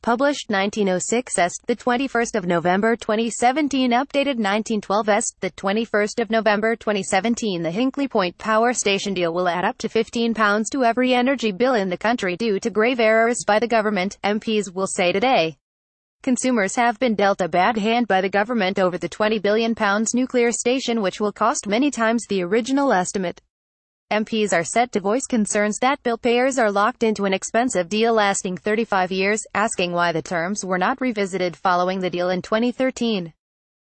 Published 1906 est. The 21st of November 2017. Updated 1912 est. The 21st of November 2017. The Hinkley Point power station deal will add up to £15 to every energy bill in the country due to grave errors by the government, MPs will say today. Consumers have been dealt a bad hand by the government over the £20 billion nuclear station, which will cost many times the original estimate. MPs are set to voice concerns that bill payers are locked into an expensive deal lasting 35 years, asking why the terms were not revisited following the deal in 2013.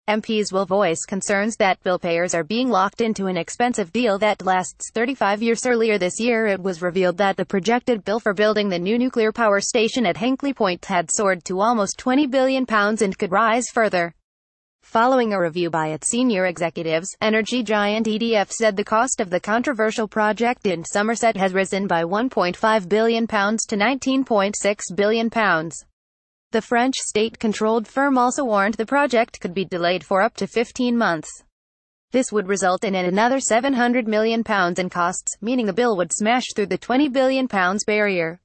MPs will voice concerns that bill payers are being locked into an expensive deal that lasts 35 years. Earlier this year, it was revealed that the projected bill for building the new nuclear power station at Hinkley Point had soared to almost £20 billion and could rise further. Following a review by its senior executives, energy giant EDF said the cost of the controversial project in Somerset has risen by £1.5 billion to £19.6 billion. The French state-controlled firm also warned the project could be delayed for up to 15 months. This would result in another £700 million in costs, meaning the bill would smash through the £20 billion barrier.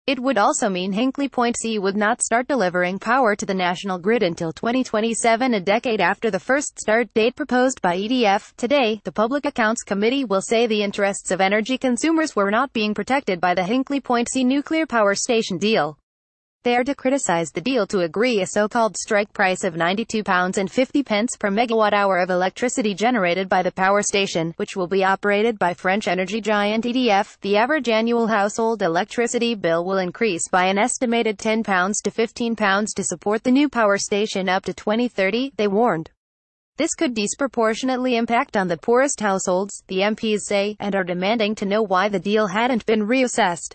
It would also mean Hinkley Point C would not start delivering power to the national grid until 2027, a decade after the first start date proposed by EDF. Today, the Public Accounts Committee will say the interests of energy consumers were not being protected by the Hinkley Point C nuclear power station deal. They are to criticize the deal to agree a so-called strike price of £92.50 per megawatt-hour of electricity generated by the power station, which will be operated by French energy giant EDF. The average annual household electricity bill will increase by an estimated £10 to £15 to support the new power station up to 2030, they warned. This could disproportionately impact on the poorest households, the MPs say, and are demanding to know why the deal hadn't been reassessed.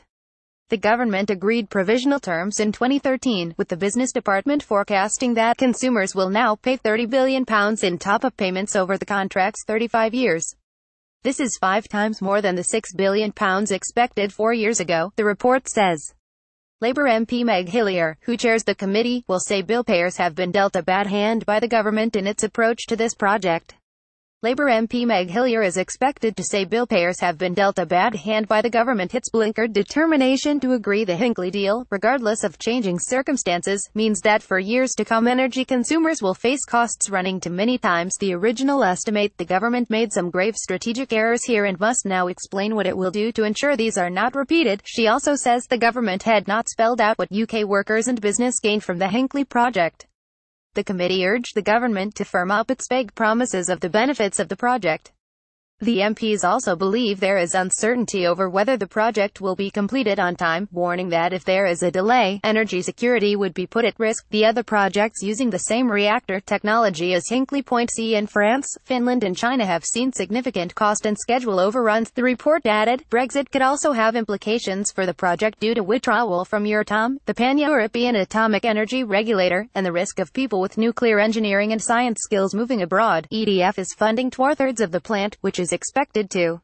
The government agreed provisional terms in 2013, with the business department forecasting that consumers will now pay £30 billion in top-up payments over the contract's 35 years. This is 5 times more than the £6 billion expected 4 years ago, the report says. Labour MP Meg Hillier, who chairs the committee, will say bill payers have been dealt a bad hand by the government in its approach to this project. Labour MP Meg Hillier is expected to say bill payers have been dealt a bad hand by the government. Its blinkered determination to agree the Hinkley deal, regardless of changing circumstances, means that for years to come energy consumers will face costs running to many times the original estimate. The government made some grave strategic errors here and must now explain what it will do to ensure these are not repeated. She also says the government had not spelled out what UK workers and business gained from the Hinkley project. The committee urged the government to firm up its vague promises of the benefits of the project. The MPs also believe there is uncertainty over whether the project will be completed on time, warning that if there is a delay, energy security would be put at risk. The other projects using the same reactor technology as Hinkley Point C in France, Finland and China have seen significant cost and schedule overruns. The report added, Brexit could also have implications for the project due to withdrawal from Euratom, the pan-European atomic energy regulator, and the risk of people with nuclear engineering and science skills moving abroad. EDF is funding 2/3 of the plant, which is expected to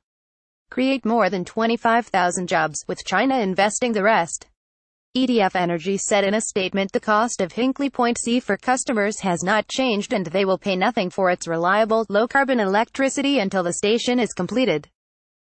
create more than 25,000 jobs, with China investing the rest. EDF Energy said in a statement the cost of Hinkley Point C for customers has not changed and they will pay nothing for its reliable, low-carbon electricity until the station is completed.